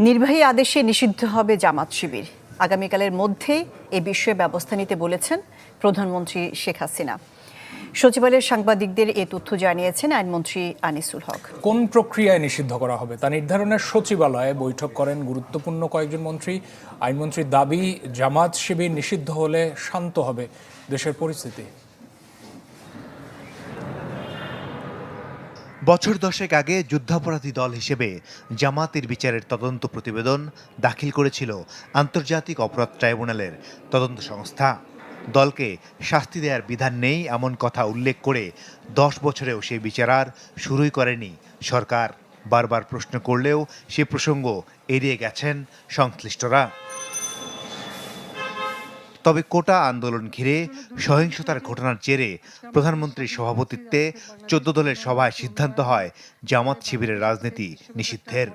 নির্বাহী আদেশে নিষিদ্ধ হবে জামাত শিবির। আগামীকালের মধ্যে এ বিষয়ে ব্যবস্থা নিতে বলেছেন প্রধানমন্ত্রী শেখ হাসিনা। সচিবালয়ের সাংবাদিকদের এ তথ্য জানিয়েছেন আইনমন্ত্রী আনিসুল হক। কোন প্রক্রিয়ায় নিষিদ্ধ করা হবে তা নির্ধারণের সচিবালয়ে বৈঠক করেন গুরুত্বপূর্ণ কয়েকজন মন্ত্রী। আইনমন্ত্রীর দাবি, জামাত শিবির নিষিদ্ধ হলে শান্ত হবে দেশের পরিস্থিতি। বছর দশেক আগে যুদ্ধাপরাধী দল হিসেবে জামাতের বিচারের তদন্ত প্রতিবেদন দাখিল করেছিল আন্তর্জাতিক অপরাধ ট্রাইব্যুনালের তদন্ত সংস্থা। দলকে শাস্তি দেওয়ার বিধান নেই এমন কথা উল্লেখ করে 10 বছরেও সেই বিচার আর শুরুই করেনি সরকার। বারবার প্রশ্ন করলেও সে প্রসঙ্গ এড়িয়ে গেছেন সংশ্লিষ্টরা। তবে কোটা আন্দোলন ঘিরে সহিংসতার ঘটনার জেরে প্রধানমন্ত্রীর সভাপতিত্বে 14 দলের সভায় সিদ্ধান্ত হয় জামাত শিবিরের রাজনীতি নিষিদ্ধের।